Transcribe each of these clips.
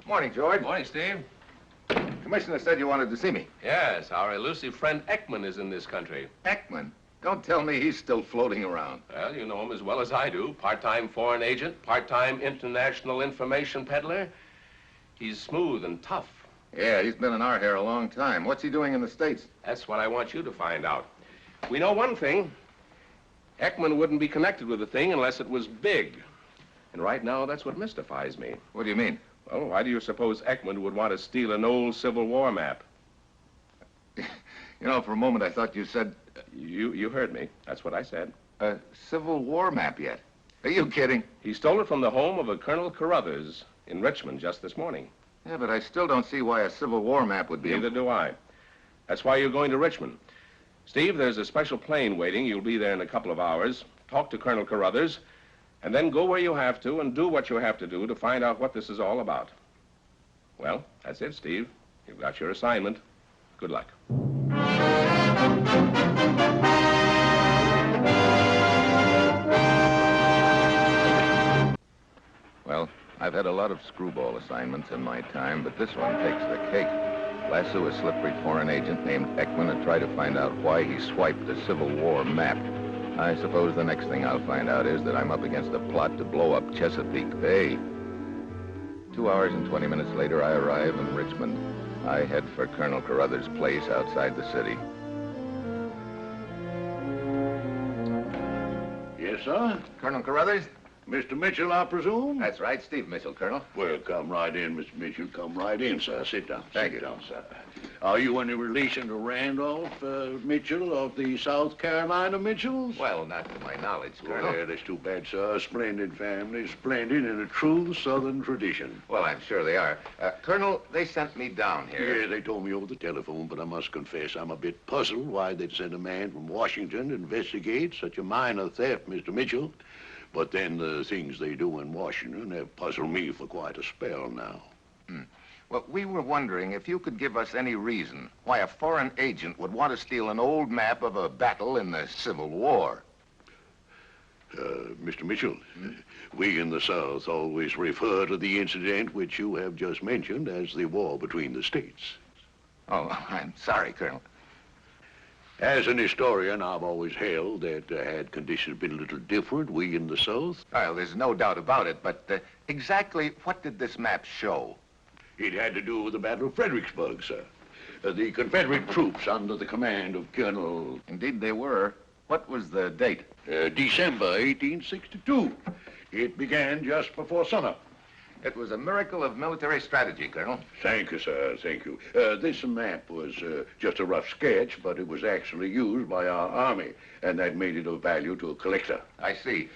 Morning, George. Morning, Steve. Commissioner said you wanted to see me. Yes, our elusive friend Ekman is in this country. Ekman? Don't tell me he's still floating around. Well, you know him as well as I do. Part-time foreign agent, part-time international information peddler. He's smooth and tough. Yeah, he's been in our hair a long time. What's he doing in the States? That's what I want you to find out. We know one thing. Ekman wouldn't be connected with the thing unless it was big. And right now, that's what mystifies me. What do you mean? Well, why do you suppose Ekman would want to steal an old Civil War map? You know, for a moment I thought you said... You heard me. That's what I said. A Civil War map yet? Are you kidding? He stole it from the home of a Colonel Carruthers in Richmond just this morning. Yeah, but I still don't see why a Civil War map would be... Neither do I. That's why you're going to Richmond. Steve, there's a special plane waiting. You'll be there in a couple of hours. Talk to Colonel Carruthers, and then go where you have to and do what you have to do to find out what this is all about. Well, that's it, Steve. You've got your assignment. Good luck. Well, I've had a lot of screwball assignments in my time, but this one takes the cake. Lasso a slippery foreign agent named Ekman and try to find out why he swiped a Civil War map. I suppose the next thing I'll find out is that I'm up against a plot to blow up Chesapeake Bay. 2 hours and 20 minutes later, I arrive in Richmond. I head for Colonel Carruthers' place outside the city. Yes, sir? Colonel Carruthers? Mr. Mitchell, I presume? That's right, Steve Mitchell, Colonel. Well, come right in, Mr. Mitchell. Come right in, sir. Sit down. Thank Sit you. down, sir. Are you any relation to Randolph Mitchell of the South Carolina Mitchells? Well, not to my knowledge, Colonel. Well, that's too bad, sir. A splendid family, splendid in a true Southern tradition. Well, I'm sure they are. Colonel, they sent me down here. Yeah, they told me over the telephone, but I must confess I'm a bit puzzled why they'd send a man from Washington to investigate such a minor theft, Mr. Mitchell. But then the things they do in Washington have puzzled me for quite a spell now. Well, we were wondering if you could give us any reason why a foreign agent would want to steal an old map of a battle in the Civil War. Mr. Mitchell, we in the South always refer to the incident which you have just mentioned as the war between the states. Oh, I'm sorry, Colonel. As an historian, I've always held that had conditions been a little different, we in the South... Well, there's no doubt about it, but exactly what did this map show? It had to do with the Battle of Fredericksburg, sir. The Confederate troops under the command of Colonel... Indeed they were. What was the date? December 1862. It began just before sunup. It was a miracle of military strategy, Colonel. Thank you, sir. Thank you. This map was just a rough sketch, but it was actually used by our army, and that made it of value to a collector. I see.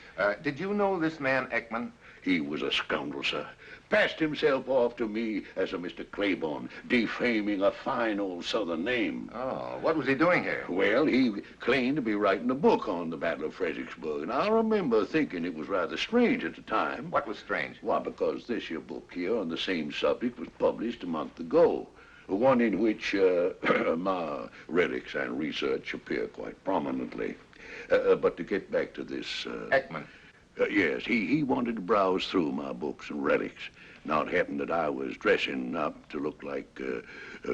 Did you know this man, Ekman? He was a scoundrel, sir. Passed himself off to me as a Mr. Claiborne, defaming a fine old Southern name. Oh, what was he doing here? Well, he claimed to be writing a book on the Battle of Fredericksburg, and I remember thinking it was rather strange at the time. What was strange? Why, because this here book here on the same subject was published a month ago. One in which my relics and research appear quite prominently. But to get back to this... Ekman. Yes, he wanted to browse through my books and relics. Now, it happened that I was dressing up to look like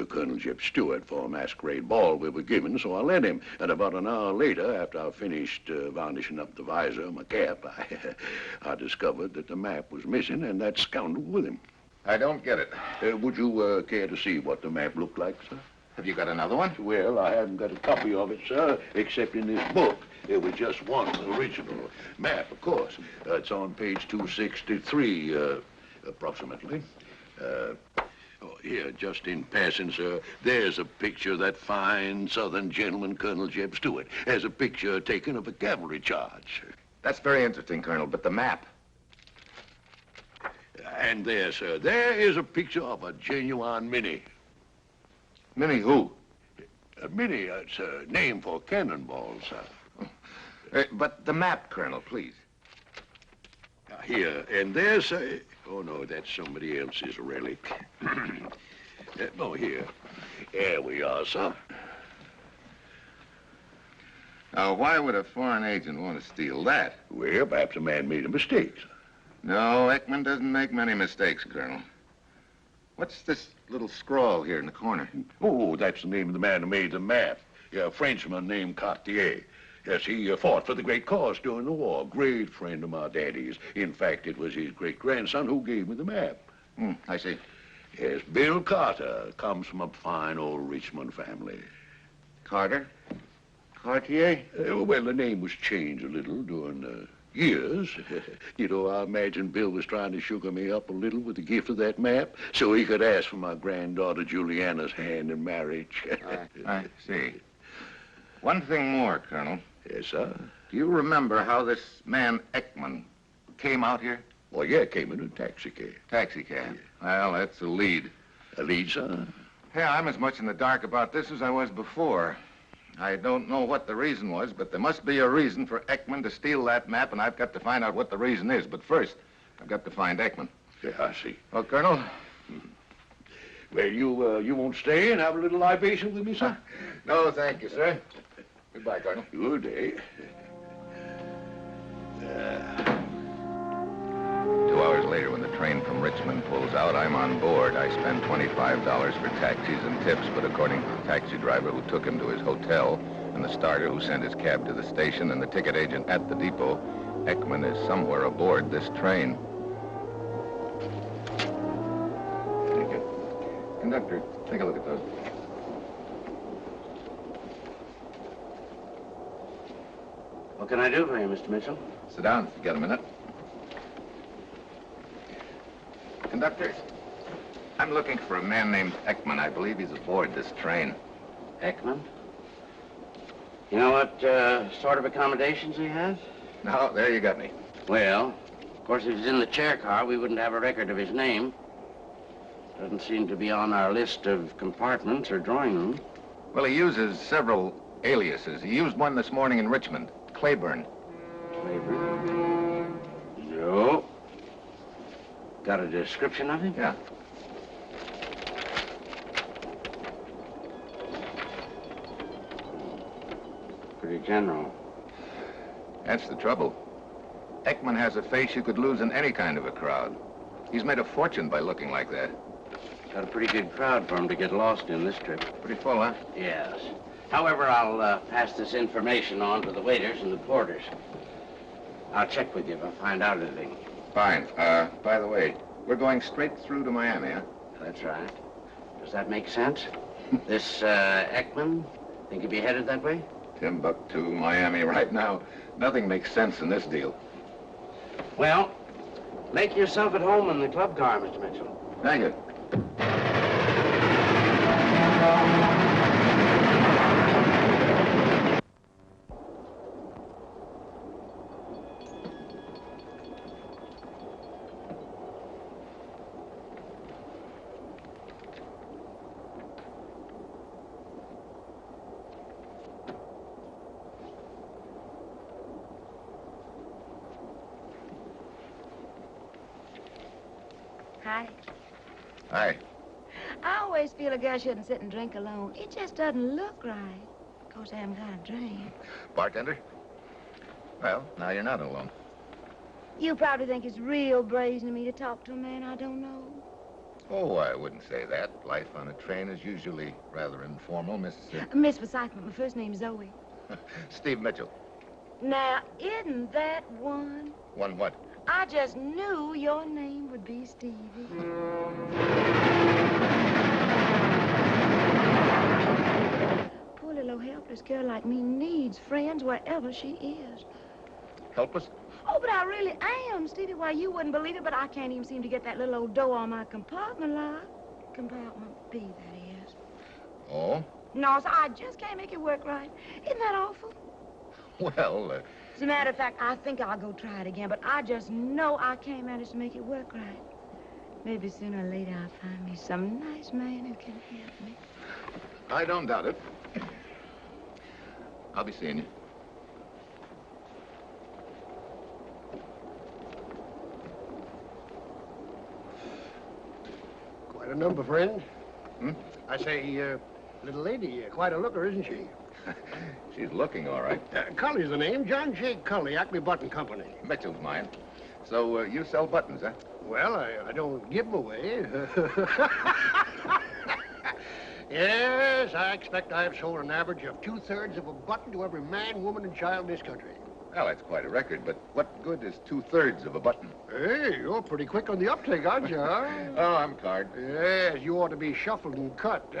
Colonel Jeb Stuart for a masquerade ball we were giving, so I let him. And about an hour later, after I finished varnishing up the visor of my cap, I discovered that the map was missing and that scoundrel with him. I don't get it. Would you care to see what the map looked like, sir? Have you got another one? Well, I haven't got a copy of it, sir, except in this book. It was just one original map, of course. It's on page 263, approximately. Here, just in passing, sir, there's a picture of that fine Southern gentleman, Colonel Jeb Stuart. There's a picture taken of a cavalry charge. That's very interesting, Colonel, but the map... And there, sir, there is a picture of a genuine Minnie. Minnie who? Minnie, it's a name for cannonball, sir. But the map, Colonel, please. Here, and there's a... Oh, no, that's somebody else's relic. Oh, here. There we are, sir. Now, why would a foreign agent want to steal that? Well, perhaps a man made a mistake. No, Ekman doesn't make many mistakes, Colonel. What's this little scrawl here in the corner? Oh, that's the name of the man who made the map. Yeah, a Frenchman named Cartier. Yes, he fought for the great cause during the war. Great friend of my daddy's. In fact, it was his great-grandson who gave me the map. I see. Yes, Bill Carter comes from a fine old Richmond family. Carter? Cartier? Well, the name was changed a little during the years. You know, I imagine Bill was trying to sugar me up a little with the gift of that map so he could ask for my granddaughter Juliana's hand in marriage. I see. One thing more, Colonel. Yes, sir? Do you remember how this man Ekman came out here? Well, yeah, came in a taxicab. Taxicab. Well, that's a lead. A lead, sir? Yeah, I'm as much in the dark about this as I was before. I don't know what the reason was, but there must be a reason for Ekman to steal that map, and I've got to find out what the reason is. But first, I've got to find Ekman. Yeah, I see. Well, Colonel? Well, you won't stay and have a little libation with me, sir? No, thank you, sir. Goodbye, Colonel. Good day. 2 hours later, when the train from Richmond pulls out, I'm on board. I spend $25 for taxis and tips, but according to the taxi driver who took him to his hotel, and the starter who sent his cab to the station, and the ticket agent at the depot, Ekman is somewhere aboard this train. Thank you. Conductor, take a look at those. What can I do for you, Mr. Mitchell? Sit down if you got a minute. Conductor, I'm looking for a man named Ekman. I believe he's aboard this train. Ekman? You know what sort of accommodations he has? No, there you got me. Well, of course, if he's in the chair car, we wouldn't have a record of his name. Doesn't seem to be on our list of compartments or drawing room. Well, he uses several aliases. He used one this morning in Richmond, Claiborne. Claiborne? No. Got a description of him? Yeah. Pretty general. That's the trouble. Ekman has a face you could lose in any kind of a crowd. He's made a fortune by looking like that. Got a pretty good crowd for him to get lost in this trip. Pretty full, huh? Yes. However, I'll pass this information on to the waiters and the porters. I'll check with you if I find out anything. Fine. By the way, we're going straight through to Miami, huh? That's right. Does that make sense? This, Ekman, think he'd be headed that way? Timbuktu, Miami right now. Nothing makes sense in this deal. Well, make yourself at home in the club car, Mr. Mitchell. Thank you. Hi. Hi. I always feel a girl shouldn't sit and drink alone. It just doesn't look right. Of course, I haven't got a drink. Bartender? Well, now you're not alone. You probably think it's real brazen of me to talk to a man I don't know. Oh, I wouldn't say that. Life on a train is usually rather informal, Miss... Miss Forsyth, but my first name's Zoe. Steve Mitchell. Now, isn't that one? One what? I just knew your name would be Stevie. Poor little helpless girl like me needs friends wherever she is. Helpless? Oh, but I really am, Stevie. Why, you wouldn't believe it, but I can't even seem to get that little old door on my compartment lock. Compartment B, that is. Oh? No, sir, I just can't make it work right. Isn't that awful? Well, As a matter of fact, I think I'll go try it again, but I just know I can't manage to make it work right. Maybe sooner or later I'll find me some nice man who can help me. I don't doubt it. I'll be seeing you. Quite a number, friend. Hmm? I say, little lady, quite a looker, isn't she? She's looking all right. Cully's the name. John J. Cully, Acme Button Company. Mitchell's mine. So you sell buttons, huh? Well, I don't give them away. Yes, I expect I've sold an average of 2/3 of a button to every man, woman, and child in this country. Well, that's quite a record, but what good is 2/3 of a button? Hey, you're pretty quick on the uptake, aren't you, huh? Oh, I'm card. Yes, you ought to be shuffled and cut.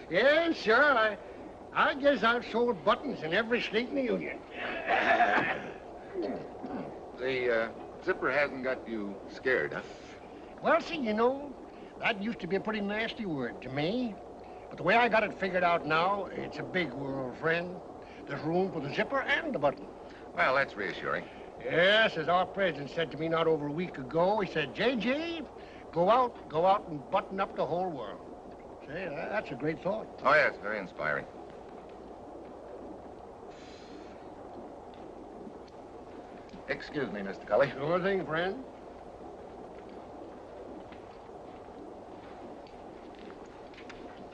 Yes, sir, I guess I've sold buttons in every state in the Union. The zipper hasn't got you scared, huh? Well, see, you know, that used to be a pretty nasty word to me. But the way I got it figured out now, it's a big world, friend. There's room for the zipper and the button. Well, that's reassuring. Yes, as our president said to me not over a week ago, he said, JJ, go out and button up the whole world. Say, that's a great thought. Oh, yes, very inspiring. Excuse me, Mr. Cully. Sure thing, friend.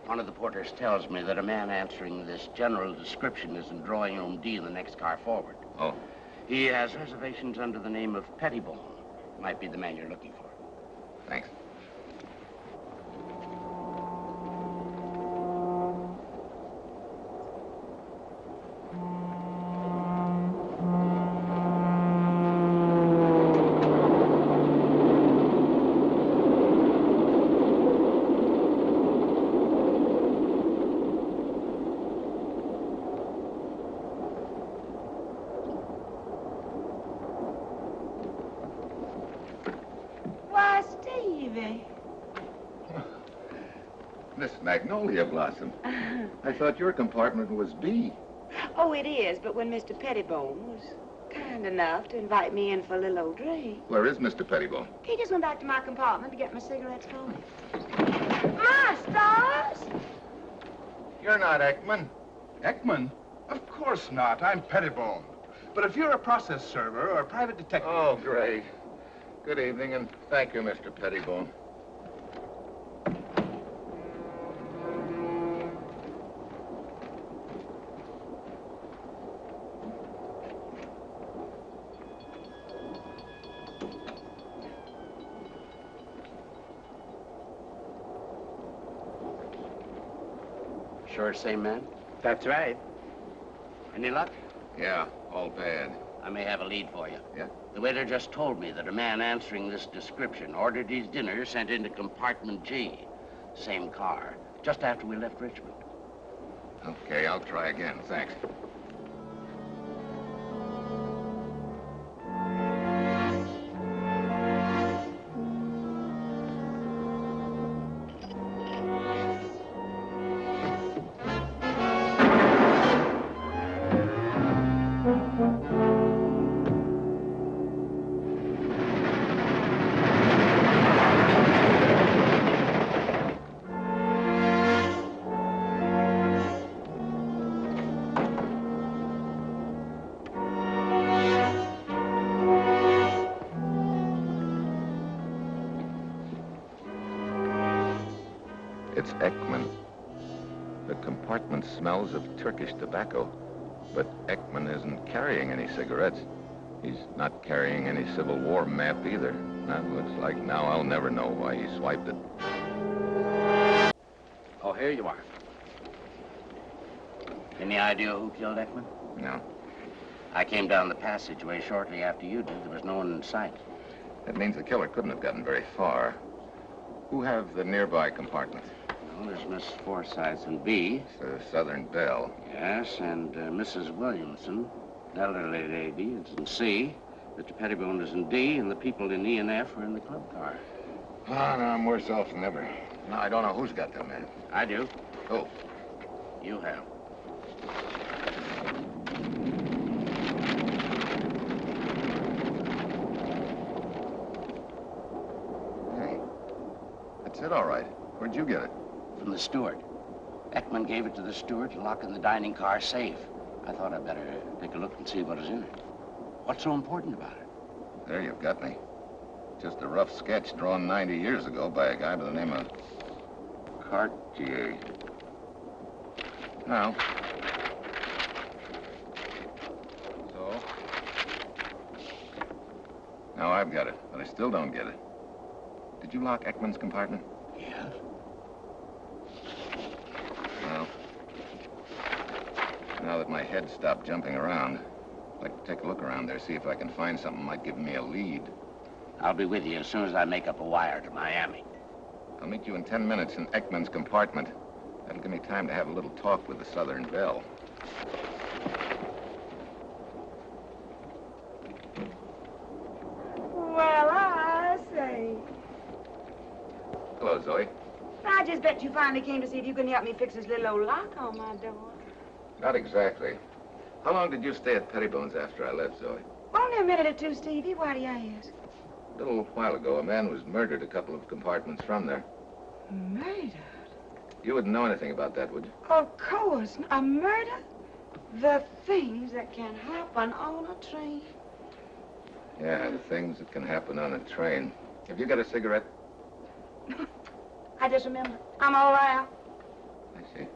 One of the porters tells me that a man answering this general description is in drawing room D in the next car forward. Oh. He has reservations under the name of Pettibone. Might be the man you're looking for. Thanks. Why, Stevie. This magnolia blossom. I thought your compartment was B. Oh, it is, but when Mr. Pettibone was kind enough to invite me in for a little old drink, Where is Mr. Pettibone? he just went back to my compartment to get my cigarettes going. My stars! You're not Ekman. Ekman? Of course not. I'm Pettibone. But if you're a process server or a private detective... Oh, great. Good evening, and thank you, Mr. Pettibone. Sure same man? That's right. Any luck? Yeah, all bad. I may have a lead for you. Yeah? The waiter just told me that a man answering this description ordered his dinner sent into compartment G. Same car, just after we left Richmond. Okay, I'll try again. Thanks. It's Ekman. The compartment smells of Turkish tobacco, but Ekman isn't carrying any cigarettes. He's not carrying any Civil War map either. That looks like now I'll never know why he swiped it. Oh, here you are. Any idea who killed Ekman? No. I came down the passageway shortly after you did. There was no one in sight. That means the killer couldn't have gotten very far. Who have the nearby compartment? Well, there's Miss Forsyth in B. It's the Southern Belle. Yes, and Mrs. Williamson, elderly lady, is in C. Mr. Pettibone is in D, and the people in E and F are in the club car. Oh, no, I'm worse off than ever. Now, I don't know who's got them, man. I do. Who? You have. Hey, that's it, all right. Where'd you get it? From the steward. Ekman gave it to the steward to lock in the dining car safe. I thought I'd better take a look and see what is in it. What's so important about it? There you've got me. Just a rough sketch drawn 90 years ago by a guy by the name of Cartier. Now. So? Now I've got it, but I still don't get it. Did you lock Ekman's compartment? Yes. Well, now that my head stopped jumping around, I'd like to take a look around there, see if I can find something that might give me a lead. I'll be with you as soon as I make up a wire to Miami. I'll meet you in 10 minutes in Ekman's compartment. That'll give me time to have a little talk with the Southern Belle. Well, I say. Hello, Zoe. I just bet you finally came to see if you can help me fix this little old lock on my door. Not exactly. How long did you stay at Pettibone's after I left, Zoe? Only a minute or two, Stevie. Why do you ask? A little while ago, a man was murdered a couple of compartments from there. Murder? You wouldn't know anything about that, would you? Of course. A murder? The things that can happen on a train. Yeah, the things that can happen on a train. Have you got a cigarette? I just remember. I'm all out. I see.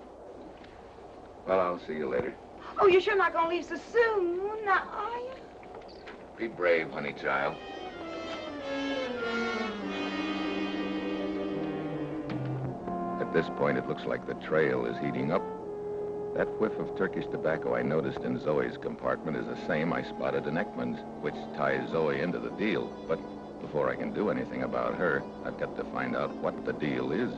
Well, I'll see you later. Oh, you're sure not gonna leave so soon, now, are you? Be brave, honey child. At this point, it looks like the trail is heating up. That whiff of Turkish tobacco I noticed in Zoe's compartment is the same I spotted in Ekman's, which ties Zoe into the deal. But before I can do anything about her, I've got to find out what the deal is.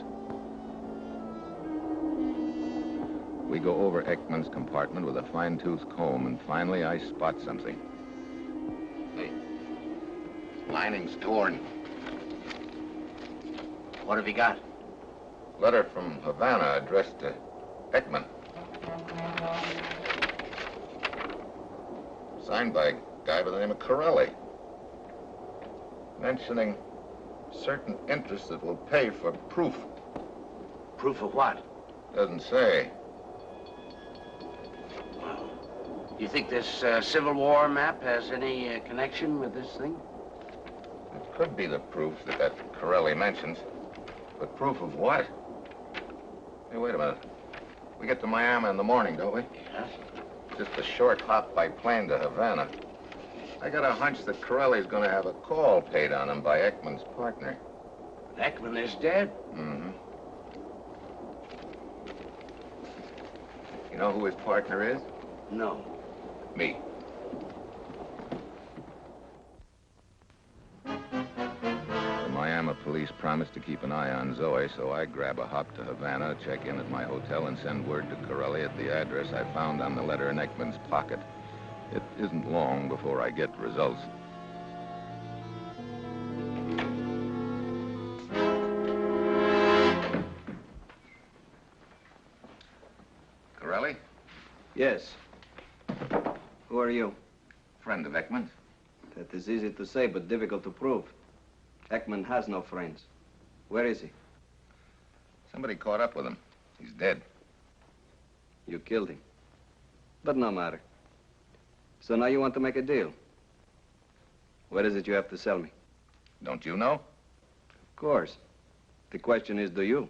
We go over Ekman's compartment with a fine-tooth comb, and finally I spot something. Hey, lining's torn. What have you got? Letter from Havana addressed to Ekman. Signed by a guy by the name of Corelli. Mentioning certain interests that will pay for proof. Proof of what? Doesn't say. You think this Civil War map has any connection with this thing? It could be the proof that Corelli mentions. But proof of what? Hey, wait a minute. We get to Miami in the morning, don't we? Yes. Just a short hop by plane to Havana. I got a hunch that Corelli's gonna have a call paid on him by Ekman's partner. Ekman is dead? Mm-hmm. You know who his partner is? No. Me. The Miami police promised to keep an eye on Zoe, so I grab a hop to Havana, check in at my hotel, and send word to Corelli at the address I found on the letter in Ekman's pocket. It isn't long before I get results. Corelli? Yes. Who are you? Friend of Ekman's. That is easy to say, but difficult to prove. Ekman has no friends. Where is he? Somebody caught up with him. He's dead. You killed him. But no matter. So now you want to make a deal. What is it you have to sell me? Don't you know? Of course. The question is, do you?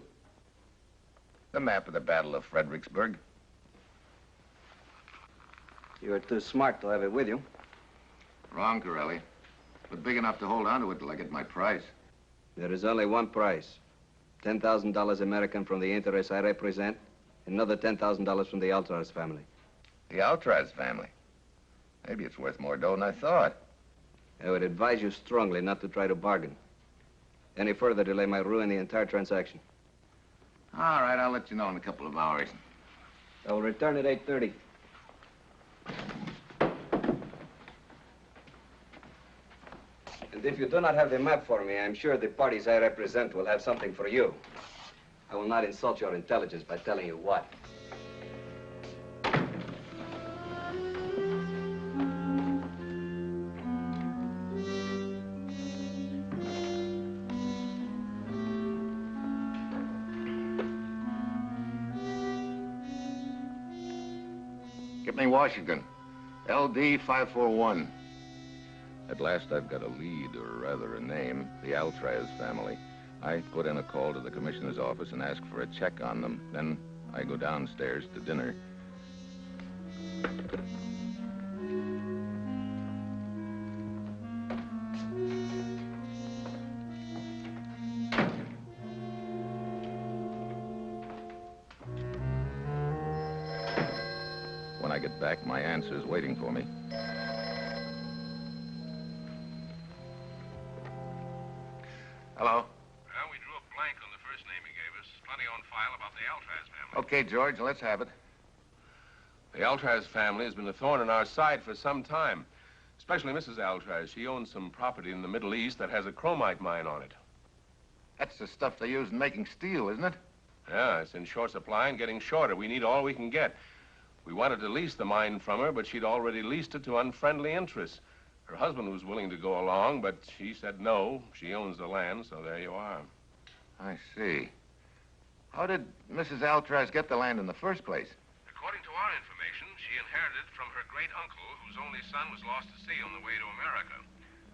The map of the Battle of Fredericksburg. You are too smart to have it with you. Wrong, Corelli. But big enough to hold on to it till I get my price. There is only one price. $10,000 American from the interests I represent, another $10,000 from the Altraz family. The Altraz family? Maybe it's worth more dough than I thought. I would advise you strongly not to try to bargain. Any further delay might ruin the entire transaction. All right, I'll let you know in a couple of hours. I will return at 8:30. And if you do not have the map for me, I'm sure the parties I represent will have something for you. I will not insult your intelligence by telling you what. Get me Washington. LD 541. At last I've got a lead, or rather a name, the Altraz family. I put in a call to the commissioner's office and asked for a check on them. Then I go downstairs to dinner. When I get back, my answer's waiting for me. Hello. Well, we drew a blank on the first name he gave us. Plenty on file about the Altraz family. Okay, George, let's have it. The Altraz family has been a thorn in our side for some time. Especially Mrs. Altraz. She owns some property in the Middle East that has a chromite mine on it. That's the stuff they use in making steel, isn't it? Yeah, it's in short supply and getting shorter. We need all we can get. We wanted to lease the mine from her, but she'd already leased it to unfriendly interests. Her husband was willing to go along, but she said no. She owns the land, so there you are. I see. How did Mrs. Altraz get the land in the first place? According to our information, she inherited it from her great-uncle, whose only son was lost at sea on the way to America.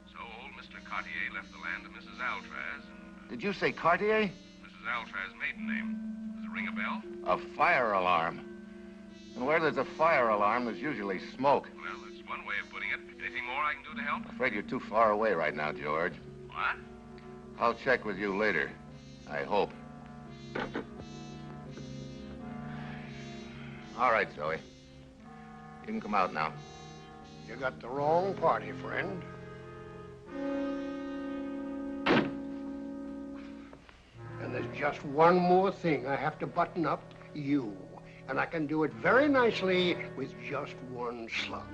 So old Mr. Cartier left the land to Mrs. Altraz, and Did you say Cartier? Mrs. Altraz's maiden name. Does it ring a bell? A fire alarm. And where there's a fire alarm, there's usually smoke. Well, that's one way of putting it. Anything more I can do to help? I'm afraid you're too far away right now, George. What? I'll check with you later. I hope. All right, Zoe. You can come out now. You got the wrong party, friend. And there's just one more thing I have to button up. You. And I can do it very nicely with just one slug.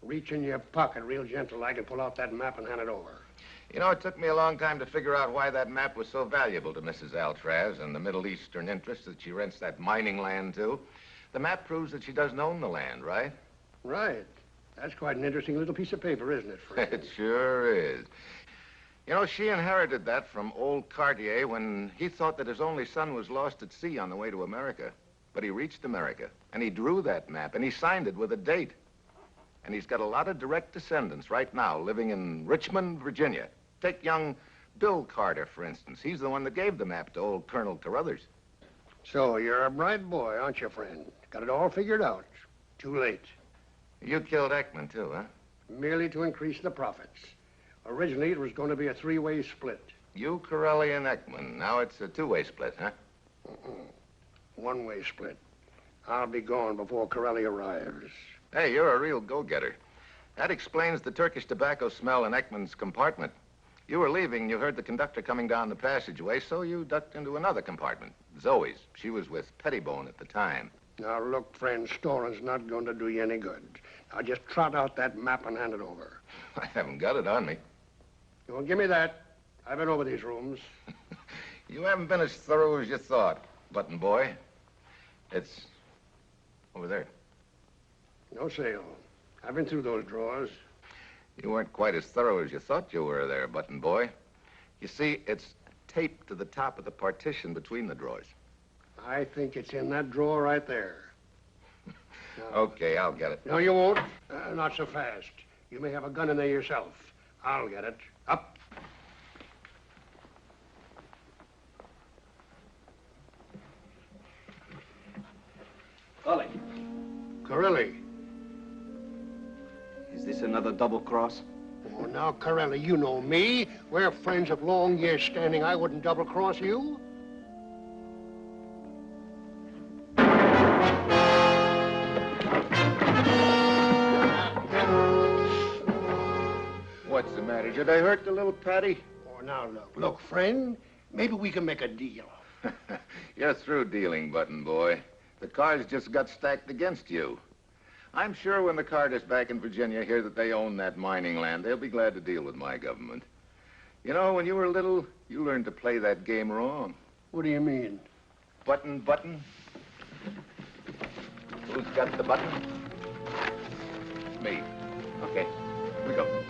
Reach in your pocket real gentle like and pull out that map and hand it over. You know, it took me a long time to figure out why that map was so valuable to Mrs. Altraz and the Middle Eastern interests that she rents that mining land to. The map proves that she doesn't own the land, right? Right. That's quite an interesting little piece of paper, isn't it, friend? It sure is. You know, she inherited that from old Cartier when he thought that his only son was lost at sea on the way to America. But he reached America, and he drew that map, and he signed it with a date. And he's got a lot of direct descendants right now living in Richmond, Virginia. Take young Bill Carter, for instance. He's the one that gave the map to old Colonel Carruthers. So you're a bright boy, aren't you, friend? Got it all figured out. Too late. You killed Ekman, too, huh? Merely to increase the profits. Originally, it was going to be a three-way split. You, Corelli, and Ekman. Now it's a two-way split, huh? One-way split. I'll be gone before Corelli arrives. Hey, you're a real go-getter. That explains the Turkish tobacco smell in Ekman's compartment. You were leaving, you heard the conductor coming down the passageway, so you ducked into another compartment. Zoe's. She was with Pettibone at the time. Now, look, friend, storing's not going to do you any good. Now, just trot out that map and hand it over. I haven't got it on me. You won't give me that. I've been over these rooms. You haven't been as thorough as you thought, button boy. It's over there. No sale. I've been through those drawers. You weren't quite as thorough as you thought you were there, button boy. You see, it's taped to the top of the partition between the drawers. I think it's in that drawer right there. Now, Okay, I'll get it. no, you won't. Not so fast. You may have a gun in there yourself. I'll get it. Up. Ollie, Corelli. is this another double cross? Oh, now, Corelli, you know me. We're friends of long years standing. I wouldn't double-cross you. What's the matter? Did I hurt the little Patty? Oh, now, look, friend. Maybe we can make a deal. You're through dealing, button boy. The cards just got stacked against you. I'm sure when the Carters back in Virginia hear that they own that mining land, they'll be glad to deal with my government. You know, when you were little, you learned to play that game wrong. What do you mean? Button, button. Who's got the button? Me. Okay, here we go.